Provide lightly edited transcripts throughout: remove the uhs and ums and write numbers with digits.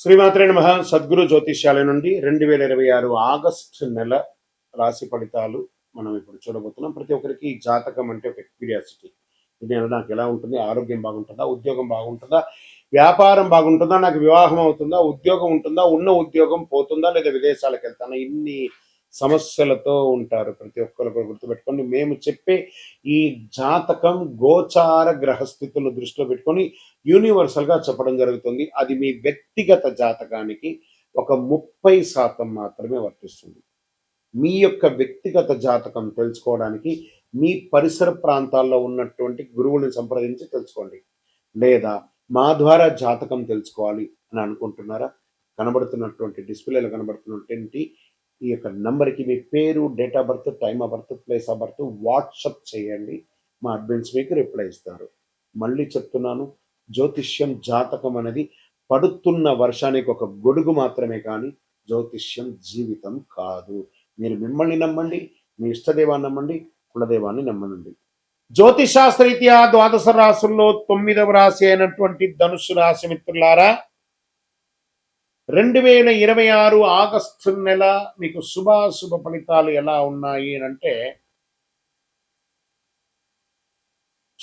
శ్రీమాత్రే నమః. సద్గురు జ్యోతిష్యాల నుండి 2026 ఆగస్టు నెల రాశి ఫలితాలు మనం ఇప్పుడు చూడబోతున్నాం. ప్రతి ఒక్కరికి జాతకం అంటే ఒక క్యూరియాసిటీ. ఇది నాకు ఎలా ఉంటుంది, ఆరోగ్యం బాగుంటుందా, ఉద్యోగం బాగుంటుందా, వ్యాపారం బాగుంటుందా, నాకు వివాహం అవుతుందా, ఉద్యోగం ఉంటుందా, ఉన్న ఉద్యోగం పోతుందా, లేదా విదేశాలకు వెళ్తానా, ఇన్ని సమస్యలతో ఉంటారు. ప్రతి ఒక్కరు కూడా గుర్తుపెట్టుకోండి, మేము చెప్పే ఈ జాతకం గోచార గ్రహస్థితులు దృష్టిలో పెట్టుకొని యూనివర్సల్గా చెప్పడం జరుగుతుంది. అది మీ వ్యక్తిగత జాతకానికి ఒక 30% మాత్రమే వర్తిస్తుంది. మీ యొక్క వ్యక్తిగత జాతకం తెలుసుకోవడానికి మీ పరిసర ప్రాంతాల్లో ఉన్నటువంటి గురువుని సంప్రదించి తెలుసుకోండి. లేదా మా ద్వారా జాతకం తెలుసుకోవాలి అని అనుకుంటున్నారా? కనబడుతున్నటువంటి డిస్ప్లేలో కనబడుతున్నటువంటి ఈ యొక్క నంబర్కి మీ పేరు, date of birth, time of birth, place of birth WhatsApp చేయండి. మా అడ్మిన్స్ మీకు రిప్లై ఇస్తారు. మళ్ళీ చెప్తున్నాను, జ్యోతిష్యం జాతకం అనేది పడుతున్న వర్షానికి ఒక గొడుగు మాత్రమే, కానీ జ్యోతిష్యం జీవితం కాదు. మీరు మిమ్మల్ని నమ్మండి, మీ ఇష్టదేవాన్ని నమ్మండి, కులదేవాన్ని నమ్మనండి. జ్యోతిషాస్త్రరీత్యా ద్వాదశ రాశుల్లో 9వ రాశి అయినటువంటి ధనుసు రాశి మిత్రులారా, 2026 ఆగస్టు నెల మీకు శుభాశుభ ఫలితాలు ఎలా ఉన్నాయి అంటే,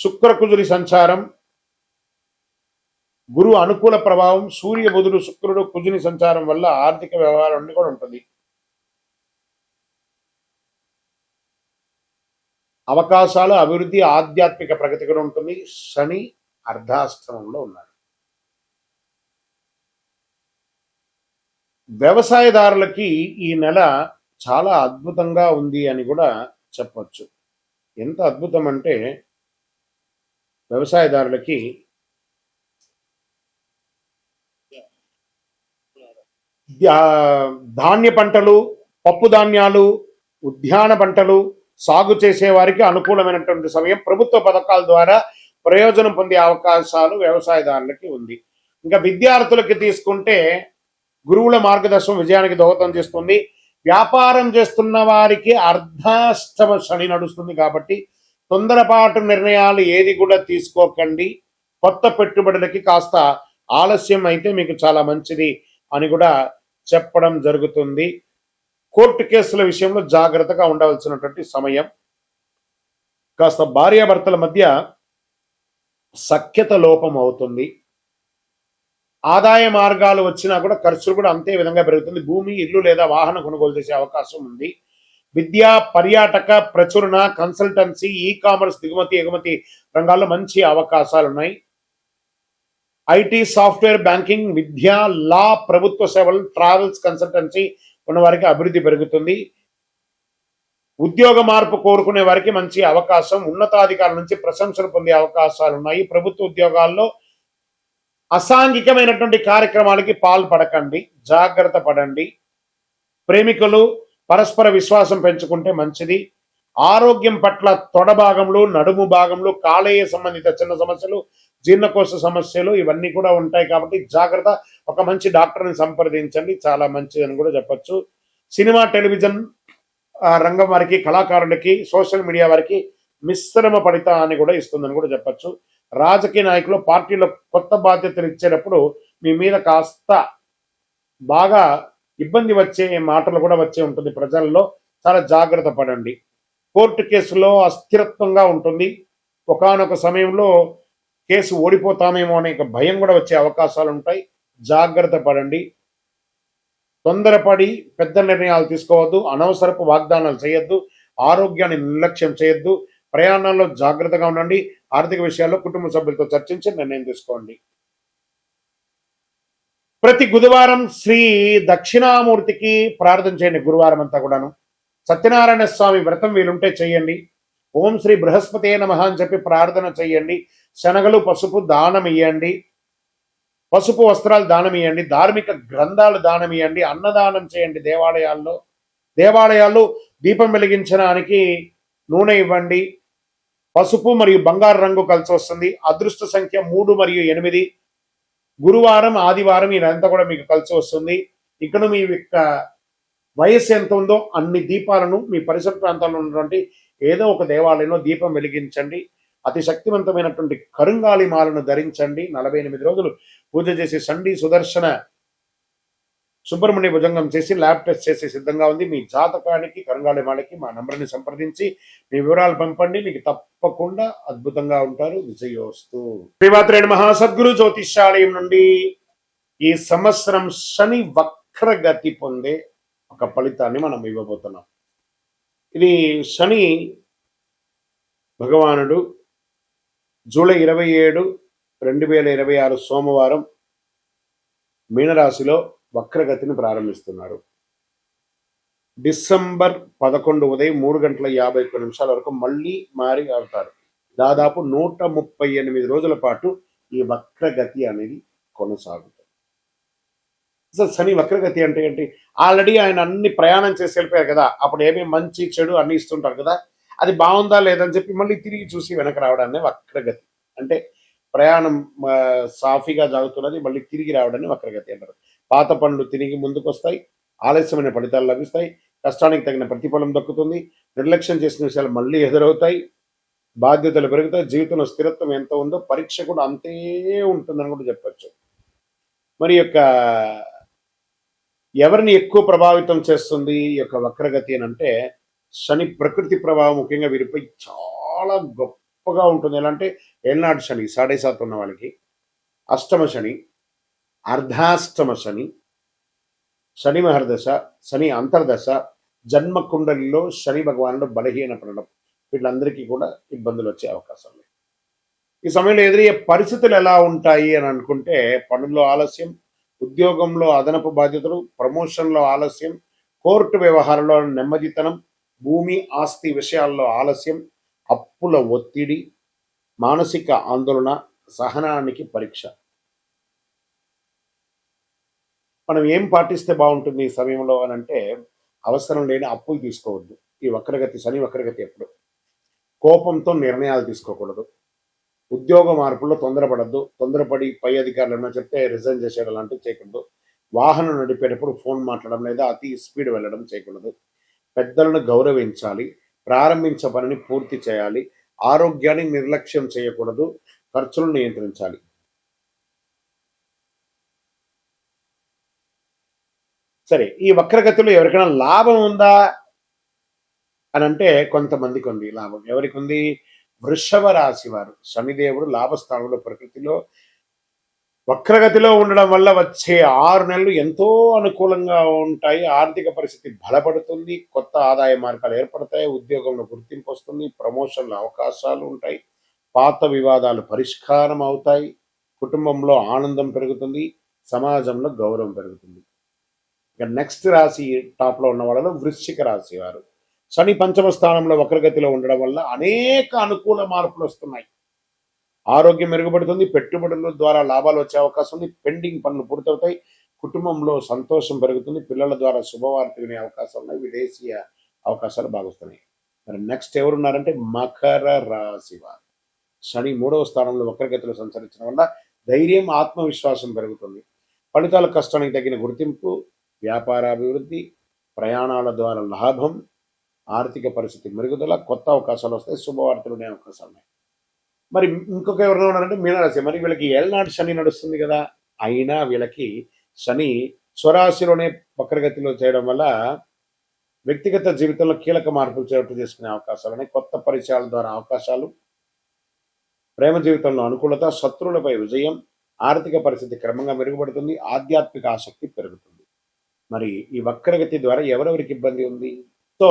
శుక్రకుజుడి సంచారం, గురు అనుకూల ప్రభావం, సూర్య బుధుడు శుక్రుడు కుజుని సంచారం వల్ల ఆర్థిక వ్యవహారం కూడా ఉంటుంది. అవకాశాలు, అభివృద్ధి, ఆధ్యాత్మిక ప్రగతి కూడా ఉంటుంది. శని అర్ధాష్టమంలో ఉన్నాడు. వ్యవసాయదారులకి ఈ నెల చాలా అద్భుతంగా ఉంది అని కూడా చెప్పచ్చు. ఎంత అద్భుతం అంటే, వ్యవసాయదారులకి ధాన్య పంటలు, పప్పు ధాన్యాలు, ఉద్యాన పంటలు సాగు చేసే వారికి అనుకూలమైనటువంటి సమయం. ప్రభుత్వ పథకాల ద్వారా ప్రయోజనం పొందే అవకాశాలు వ్యవసాయదారులకి ఉంది. ఇంకా విద్యార్థులకి తీసుకుంటే గురువుల మార్గదర్శనం విజయానికి దోహదం చేస్తుంది. వ్యాపారం చేస్తున్న వారికి అర్ధాష్టమ శని నడుస్తుంది కాబట్టి తొందరపాటు నిర్ణయాలు ఏది కూడా తీసుకోకండి. కొత్త పెట్టుబడులకి కాస్త ఆలస్యం అయితే మీకు చాలా మంచిది అని కూడా చెప్పడం జరుగుతుంది. కోర్టు కేసుల విషయంలో జాగ్రత్తగా ఉండవలసినటువంటి సమయం. కాస్త భార్యాభర్తల మధ్య సఖ్యత లోపం అవుతుంది. ఆదాయ మార్గాలు వచ్చినా కూడా ఖర్చులు కూడా అంతే విధంగా పెరుగుతుంది. భూమి, ఇల్లు లేదా వాహన కొనుగోలు చేసే అవకాశం ఉంది. విద్య, పర్యాటక, ప్రచురణ, కన్సల్టెన్సీ, ఈ కామర్స్, దిగుమతి ఎగుమతి రంగాల్లో మంచి అవకాశాలు ఉన్నాయి. ఐటీ, సాఫ్ట్వేర్, బ్యాంకింగ్, విద్య, లా, ప్రభుత్వ సేవలు, ట్రావెల్స్, కన్సల్టెన్సీ ఉన్న వారికి అభివృద్ధి పెరుగుతుంది. ఉద్యోగ మార్పు కోరుకునే వారికి మంచి అవకాశం. ఉన్నతాధికారుల నుంచి ప్రశంసలు పొందే అవకాశాలు ఉన్నాయి. ప్రభుత్వ ఉద్యోగాల్లో అసాంఘికమైనటువంటి కార్యక్రమాలకి పాల్పడకండి, జాగ్రత్త పడండి. ప్రేమికులు పరస్పర విశ్వాసం పెంచుకుంటే మంచిది. ఆరోగ్యం పట్ల తొడ భాగంలో, నడుము భాగంలో, కాలేయ సంబంధిత చిన్న సమస్యలు, జీర్ణకోశ సమస్యలు ఇవన్నీ కూడా ఉంటాయి కాబట్టి జాగ్రత్త. ఒక మంచి డాక్టర్ని సంప్రదించండి, చాలా మంచిదని కూడా చెప్పచ్చు. సినిమా, టెలివిజన్ రంగం వారికి, కళాకారులకి, సోషల్ మీడియా వారికి మిశ్రమ ఫలితాన్ని కూడా ఇస్తుందని కూడా చెప్పచ్చు. రాజకీయ నాయకులు పార్టీలో కొత్త బాధ్యతలు ఇచ్చేటప్పుడు మీ మీద కాస్త బాగా ఇబ్బంది వచ్చే మాటలు కూడా వచ్చే ఉంటుంది. ప్రజల్లో చాలా జాగ్రత్త పడండి. కోర్టు కేసులో అస్థిరత్వంగా ఉంటుంది. ఒకానొక సమయంలో కేసు ఓడిపోతామేమో అనే భయం కూడా వచ్చే అవకాశాలు ఉంటాయి. జాగ్రత్త పడండి. తొందరపడి పెద్ద నిర్ణయాలు తీసుకోవద్దు. అనవసరపు వాగ్దానాలు చేయొద్దు. ఆరోగ్యాన్ని నిర్లక్ష్యం చేయొద్దు. ప్రయాణాల్లో జాగ్రత్తగా ఉండండి. ఆర్థిక విషయాల్లో కుటుంబ సభ్యులతో చర్చించి నిర్ణయం తీసుకోండి. ప్రతి బుధవారం శ్రీ దక్షిణామూర్తికి ప్రార్థన చేయండి. గురువారం అంతా కూడాను సత్యనారాయణ స్వామి వ్రతం వీలుంటే చేయండి. ఓం శ్రీ బృహస్పతే నమః అని చెప్పి ప్రార్థన చేయండి. శనగలు, పసుపు దానం ఇయ్యండి. పసుపు వస్త్రాలు దానం ఇయ్యండి. ధార్మిక గ్రంథాలు దానం ఇయ్యండి. అన్నదానం చేయండి. దేవాలయాల్లో దీపం వెలిగించడానికి నూనె ఇవ్వండి. పసుపు మరియు బంగారు రంగు కలిసి వస్తుంది. అదృష్ట సంఖ్య 3 మరియు 8. గురువారం, ఆదివారం ఇదంతా కూడా మీకు కలిసి వస్తుంది. ఇక్కడ మీ యొక్క వయస్సు ఎంత ఉందో అన్ని దీపాలను మీ పరిసర ప్రాంతాల్లో ఉన్నటువంటి ఏదో ఒక దేవాలయంలో దీపం వెలిగించండి. అతి శక్తివంతమైనటువంటి కరుంగాలి మాలను ధరించండి. 48 రోజులు పూజ చేసి సండి సుదర్శన సుబ్రహ్మణ్య భుజంగం చేసి ల్యాబ్ టెస్ట్ చేసి సిద్ధంగా ఉంది. మీ జాతకానికి కరంగాళి వాళ్ళకి మా నంబర్ని సంప్రదించి మీ వివరాలు పంపండి. మీకు తప్పకుండా అద్భుతంగా ఉంటారు. విజయోస్తు. శ్రీమాత్రే నమః. సద్గురు జ్యోతిష్యాలయం నుండి ఈ సంవత్సరం శని వక్రగతి పొందే ఒక ఫలితాన్ని మనం ఇవ్వబోతున్నాం. ఇది శని భగవానుడు జూలై 27, 2026 సోమవారం మీనరాశిలో వక్రగతిని ప్రారంభిస్తున్నారు. డిసెంబర్ 11 ఉదయం 3:51 వరకు మళ్ళీ మారి అవుతారు. దాదాపు 138 రోజుల పాటు ఈ వక్రగతి అనేది కొనసాగుతుంది. అసలు శని వక్రగతి అంటే ఏంటి? ఆల్రెడీ ఆయన అన్ని ప్రయాణం చేసి వెళ్ళిపోయారు కదా, అప్పుడు ఏమేమి మంచి చెడు అన్ని ఇస్తుంటారు కదా, అది బాగుందా లేదని చెప్పి మళ్ళీ తిరిగి చూసి వెనక రావడాన్ని వక్రగతి అంటే. ప్రయాణం సాఫీగా సాగుతున్నది, మళ్ళీ తిరిగి రావడాన్ని వక్రగతి అంటారు. పాత పనులు తిరిగి ముందుకు వస్తాయి, ఆలస్యమైన ఫలితాలు లభిస్తాయి, కష్టానికి తగిన ప్రతిఫలం దక్కుతుంది, నిర్లక్ష్యం చేసిన విషయాలు మళ్ళీ ఎదురవుతాయి, బాధ్యతలు పెరుగుతాయి, జీవితంలో స్థిరత్వం ఎంత ఉందో పరీక్ష కూడా అంతే ఉంటుందని కూడా చెప్పచ్చు. మరి యొక్క ఎవరిని ఎక్కువ ప్రభావితం చేస్తుంది ఈ యొక్క వక్రగతి అని అంటే, శని ప్రకృతి ప్రభావం ముఖ్యంగా వీరిపై చాలా గొప్పగా ఉంటుంది. ఎలా అంటే ఏళ్ళనాడు శని 7.5 ఉన్న వాళ్ళకి, అష్టమ శని, అర్ధాష్టమ శని, శని మహర్దశ, శని అంతర్దశ, జన్మ కుండలిలో శని భగవానుడు బలహీనపడడం, వీళ్ళందరికీ కూడా ఇబ్బందులు వచ్చే అవకాశం లేదు. ఈ సమయంలో ఎదురయ్యే పరిస్థితులు ఎలా ఉంటాయి అని అనుకుంటే, పనుల్లో ఆలస్యం, ఉద్యోగంలో అదనపు బాధ్యతలు, ప్రమోషన్లో ఆలస్యం, కోర్టు వ్యవహారంలో నెమ్మదితనం, భూమి ఆస్తి విషయాల్లో ఆలస్యం, అప్పుల ఒత్తిడి, మానసిక ఆందోళన, సహనానికి పరీక్ష. మనం ఏం పాటిస్తే బాగుంటుంది ఈ సమయంలో అని అంటే, అవసరం లేని అప్పులు తీసుకోవద్దు. ఈ వక్రగతి శని వక్రగతి ఎప్పుడు కోపంతో నిర్ణయాలు తీసుకోకూడదు. ఉద్యోగ మార్పుల్లో తొందరపడద్దు. తొందరపడి పై అధికారులు ఏమైనా చెప్తే రిజైన్ చేసేయడం లాంటివి చేయకూడదు. వాహనం నడిపేటప్పుడు ఫోన్ మాట్లాడడం లేదా అతి స్పీడ్ వెళ్ళడం చేయకూడదు. పెద్దలను గౌరవించాలి. ప్రారంభించే పనిని పూర్తి చేయాలి. ఆరోగ్యాన్ని నిర్లక్ష్యం చేయకూడదు. ఖర్చులను నియంత్రించాలి. సరే, ఈ వక్రగతిలో ఎవరికైనా లాభం ఉందా అని అంటే కొంతమందికి ఉంది లాభం. ఎవరికి ఉంది? వృషభ రాశి వారు. శనిదేవుడు లాభస్థానంలో ప్రకృతిలో వక్రగతిలో ఉండడం వల్ల వచ్చే 6 నెలలు ఎంతో అనుకూలంగా ఉంటాయి. ఆర్థిక పరిస్థితి బలపడుతుంది, కొత్త ఆదాయ మార్గాలు ఏర్పడతాయి, ఉద్యోగంలో గుర్తింపు వస్తుంది, ప్రమోషన్ల అవకాశాలు ఉంటాయి, పాత వివాదాలు పరిష్కారం అవుతాయి, కుటుంబంలో ఆనందం పెరుగుతుంది, సమాజంలో గౌరవం పెరుగుతుంది. ఇక నెక్స్ట్ రాశి టాప్లో ఉన్న వాళ్ళలో వృశ్చిక రాశి వారు. శని పంచమ స్థానంలో వక్రగతిలో ఉండడం వల్ల అనేక అనుకూల మార్పులు వస్తున్నాయి. ఆరోగ్యం మెరుగుపడుతుంది, పెట్టుబడుల ద్వారా లాభాలు వచ్చే అవకాశం ఉంది, పెండింగ్ పనులు పూర్తవుతాయి, కుటుంబంలో సంతోషం పెరుగుతుంది, పిల్లల ద్వారా శుభవార్త వినే అవకాశం ఉన్నాయి, విదేశీయ అవకాశాలు బాగుస్తున్నాయి. మరి నెక్స్ట్ ఎవరున్నారంటే మకర రాశి వారు. శని 3వ స్థానంలో వక్రగతిలో సంచరించడం వల్ల ధైర్యం, ఆత్మవిశ్వాసం పెరుగుతుంది, ఫలితాల కష్టానికి తగిన గుర్తింపు, వ్యాపారాభివృద్ధి, ప్రయాణాల ద్వారా లాభం, ఆర్థిక పరిస్థితి మెరుగుదల, కొత్త అవకాశాలు వస్తాయి, శుభవార్తలు ఉండే అవకాశాలు ఉన్నాయి. మరి ఇంకొక ఎవరైనా ఉన్నారంటే మీనరాశి. మరి వీళ్ళకి ఏళ్ళనాటి శని నడుస్తుంది కదా, అయినా వీళ్ళకి శని స్వరాశిలోనే వక్రగతిలో చేయడం వల్ల వ్యక్తిగత జీవితంలో కీలక మార్పులు చోటు చేసుకునే అవకాశాలు ఉన్నాయి. కొత్త పరిచయాల ద్వారా అవకాశాలు, ప్రేమ జీవితంలో అనుకూలత, శత్రువులపై విజయం, ఆర్థిక పరిస్థితి క్రమంగా మెరుగుపడుతుంది, ఆధ్యాత్మిక ఆసక్తి పెరుగుతుంది. మరి ఈ వక్రగతి ద్వారా ఎవరెవరికి ఇబ్బంది ఉంది? సో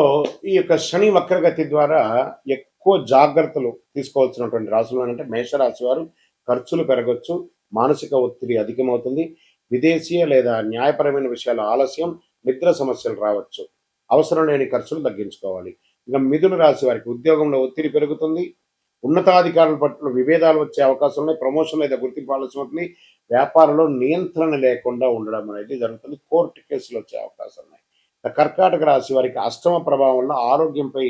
ఈ యొక్క శని వక్రగతి ద్వారా ఎక్కువ జాగ్రత్తలు తీసుకోవాల్సినటువంటి రాశులు అంటే మేషరాశి వారు. ఖర్చులు పెరగచ్చు, మానసిక ఒత్తిడి అధికమవుతుంది, విదేశీయ లేదా న్యాయపరమైన విషయాల ఆలస్యం, నిద్ర సమస్యలు రావచ్చు, అవసరం లేని ఖర్చులు తగ్గించుకోవాలి. ఇంకా మిథున రాశి వారికి ఉద్యోగంలో ఒత్తిడి పెరుగుతుంది, ఉన్నతాధికారుల పట్ల విభేదాలు వచ్చే అవకాశం ఉన్నాయి, ప్రమోషన్ లేదా గుర్తింపు ఆలస్యం అవుతుంది, వ్యాపారంలో నియంత్రణ లేకుండా ఉండడం అనేది జరుగుతుంది, కోర్టు కేసులు వచ్చే అవకాశం ఉన్నాయి. కర్కాటక రాశి వారికి అష్టమ ప్రభావం వల్ల ఆరోగ్యంపై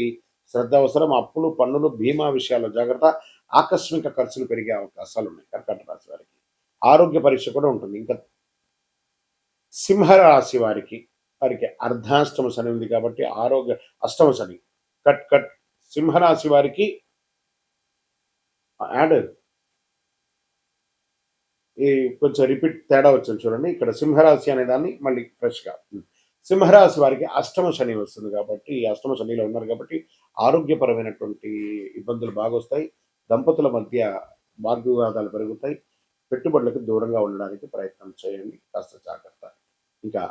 శ్రద్ధ అవసరం, అప్పులు, పన్నులు, బీమా విషయాల్లో జాగ్రత్త, ఆకస్మిక ఖర్చులు పెరిగే అవకాశాలు ఉన్నాయి కర్కాటక రాశి వారికి. ఆరోగ్య పరీక్ష కూడా ఉంటుంది. ఇంకా సింహరాశి వారికి అర్ధాష్టమ శని ఉంది కాబట్టి ఆరోగ్య అష్టమ శని కట్ సింహరాశి వారికి యాడ్ ఈ కొంచెం రిపీట్ తేడా వచ్చింది చూడండి. ఇక్కడ సింహరాశి అనే దాన్ని మళ్ళీ ఫ్రెష్‌గా. సింహరాశి వారికి అష్టమ శని వస్తుంది కాబట్టి, ఈ అష్టమ శనిలో ఉన్నారు కాబట్టి, ఆరోగ్యపరమైనటువంటి ఇబ్బందులు బాగొస్తాయి. దంపతుల మధ్య వాగ్వివాదాలు పెరుగుతాయి. పెట్టుబడులకు దూరంగా ఉండడానికి ప్రయత్నం చేయండి. కాస్త జాగ్రత్త. ఇంకా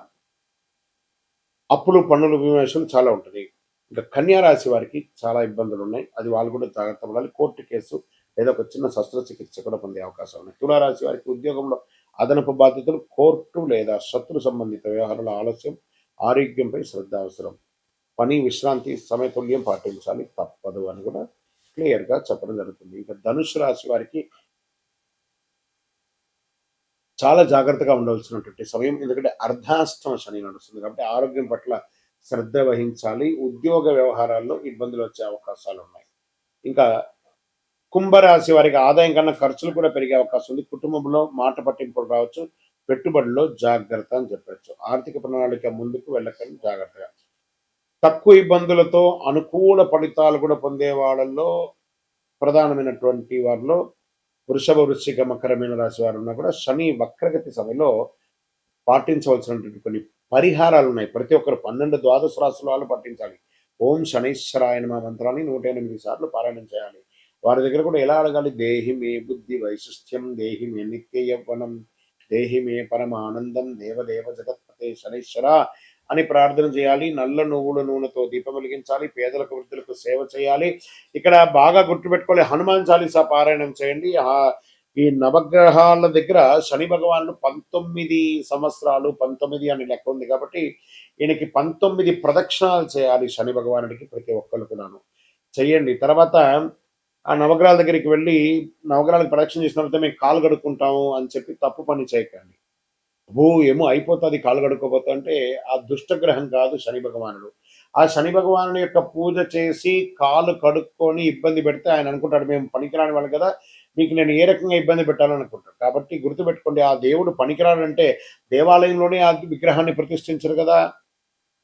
అప్పులు, పన్నులు, విమర్శలు చాలా ఉంటది. ఇంకా కన్యా రాశి వారికి చాలా ఇబ్బందులున్నాయి. అది వాళ్ళు కూడా జాగ్రత్త పడాలి. కోర్టు కేసు లేదా ఒక చిన్న శస్త్రచికిత్స కూడా పొందే అవకాశం ఉన్నాయి. తులారాశి వారికి ఉద్యోగంలో అదనపు బాధ్యతలు, కోర్టు లేదా శత్రు సంబంధిత వ్యవహారాల ఆలస్యం, ఆరోగ్యంపై శ్రద్ధ అవసరం. పని, విశ్రాంతి, సమతుల్యం పాటించాలి తప్పదు అని కూడా క్లియర్‌గా చెప్పడం జరుగుతుంది. ఇంకా ధనుస్సు రాశి వారికి చాలా జాగ్రత్తగా ఉండవలసినటువంటి సమయం. ఎందుకంటే అర్ధాష్టమ శని నడుస్తుంది కాబట్టి ఆరోగ్యం పట్ల శ్రద్ధ వహించాలి. ఉద్యోగ వ్యవహారాల్లో ఇబ్బందులు వచ్చే అవకాశాలున్నాయి. ఇంకా కుంభరాశి వారికి ఆదాయం కన్నా ఖర్చులు కూడా పెరిగే అవకాశం ఉంది. కుటుంబంలో మాట పట్టింపులు రావచ్చు. పెట్టుబడిలో జాగ్రత్త అని చెప్పొచ్చు. ఆర్థిక ప్రణాళిక ముందుకు వెళ్ళకండి జాగ్రత్తగా. తక్కువ ఇబ్బందులతో అనుకూల ఫలితాలు కూడా పొందే వాళ్ళల్లో ప్రధానమైనటువంటి వారిలో వృషభ, వృశ్చిక, మకర, మీన రాశి వారు ఉన్నా కూడా శని వక్రగతి సమయంలో పాటించవలసినటువంటి కొన్ని పరిహారాలు ఉన్నాయి. ప్రతి ఒక్కరు 12 ద్వాదశ రాశుల వాళ్ళు పాటించాలి. ఓం శనైశ్వరాయ నమః మంత్రాన్ని 108 సార్లు పారాయణం చేయాలి. వారి దగ్గర కూడా ఎలా అడగాలి? దేహి మే బుద్ధి వైశిష్ట్యం, దేహి మే నిత్య యవ్వనం, దేహి మే పరమానందం, దేవదేవ జగత్పతే శనైశ్వర అని ప్రార్థన చేయాలి. నల్ల నువ్వుల నూనెతో దీపం వెలిగించాలి. పేదలకు, వృద్ధులకు సేవ చేయాలి. ఇక్కడ బాగా గుర్తుపెట్టుకోవాలి, హనుమాన్ చాలీసా పారాయణం చేయండి. ఈ నవగ్రహాల దగ్గర శని భగవానుడు 19 సంవత్సరాలు, 19 అని లెక్క ఉంది కాబట్టి ఈయనకి 19 ప్రదక్షిణాలు చేయాలి శని భగవానుడికి ప్రతి ఒక్కరు కూడాను. చెయ్యండి. తర్వాత ఆ నవగ్రహాల దగ్గరికి వెళ్ళి నవగ్రహాలకు ప్రదక్షిణ చేసిన తర్వాత మేము కాలు కడుక్కుంటాము అని చెప్పి తప్పు పని చేయకండి. ఏమో అయిపోతుంది కాలు కడుక్కోపోతా అంటే ఆ దుష్టగ్రహం కాదు శని భగవానుడు. ఆ శని భగవానుని యొక్క పూజ చేసి కాలు కడుక్కొని ఇబ్బంది పెడితే ఆయన అనుకుంటాడు మేము పనికిరాని వాళ్ళు కదా, మీకు నేను ఏ రకంగా ఇబ్బంది పెట్టాలని అనుకుంటాడు. కాబట్టి గుర్తుపెట్టుకోండి, ఆ దేవుడు పనికిరాడంటే దేవాలయంలోనే ఆ విగ్రహాన్ని ప్రతిష్ఠించరు కదా.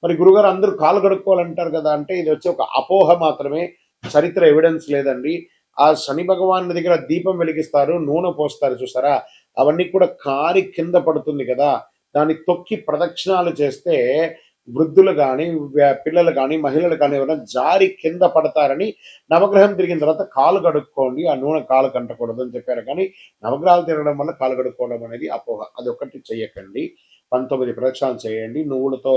మరి గురుగారు అందరూ కాలు కడుక్కోవాలంటారు కదా అంటే ఇది వచ్చి ఒక అపోహ మాత్రమే, చరిత్ర ఎవిడెన్స్ లేదండి. ఆ శని భగవాను దగ్గర దీపం వెలిగిస్తారు, నూనె పోస్తారు చూసారా, అవన్నీ కూడా కారి కింద పడుతుంది కదా, దాన్ని తొక్కి ప్రదక్షిణాలు చేస్తే వృద్ధులు కానీ, పిల్లలు కానీ, మహిళలు కానీ ఎవరైనా జారి కింద పడతారని నవగ్రహం తిరిగిన తర్వాత కాలు కడుక్కోండి, ఆ నూనె కాలు కంటకూడదు అని చెప్పారు. కానీ నవగ్రహాలు తిరగడం వల్ల కాలు కడుక్కోవడం అనేది అపోహ. అది ఒక్కటి చెయ్యకండి. 19 ప్రదక్షిణాలు చేయండి. నువ్వులతో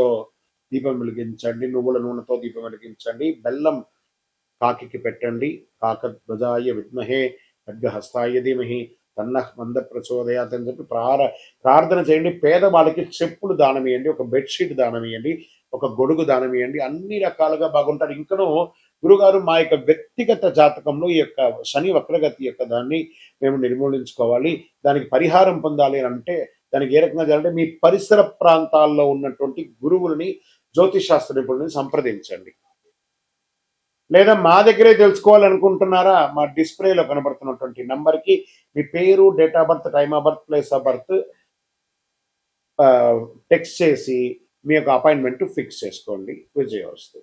దీపం వెలిగించండి, నువ్వుల నూనెతో దీపం వెలిగించండి. బెల్లం కాకికి పెట్టండి. కాకధ్వజాయ విద్మహే ఖడ్గహస్తాయ ధీమహి తన్నః మంద ప్రచోదయాత్ అని చెప్పి ప్రార్థన చేయండి. పేదవాళ్ళకి చెప్పులు దానం ఇవ్వండి, ఒక బెడ్షీట్ దానం ఇవ్వండి, ఒక గొడుగు దానం ఇవ్వండి. అన్ని రకాలుగా బాగుంటారు. ఇంకనూ గురుగారు మా యొక్క వ్యక్తిగత జాతకంలో ఈ యొక్క శని వక్రగతి యొక్క దాన్ని మేము నిర్మూలించుకోవాలి, దానికి పరిహారం పొందాలి అని అంటే దానికి ఏ రకంగా చేయాలంటే మీ పరిసర ప్రాంతాల్లో ఉన్నటువంటి గురువులని, జ్యోతిష్ శాస్త్ర నిపుణులని సంప్రదించండి. లేదా మా దగ్గరే తెలుసుకోవాలనుకుంటున్నారా, మా డిస్ప్లేలో కనబడుతున్నటువంటి నంబర్కి మీ పేరు, date of birth, time of birth, place of birth text చేసి మీ యొక్క అపాయింట్మెంట్ ఫిక్స్ చేసుకోండి. విజయవస్తు.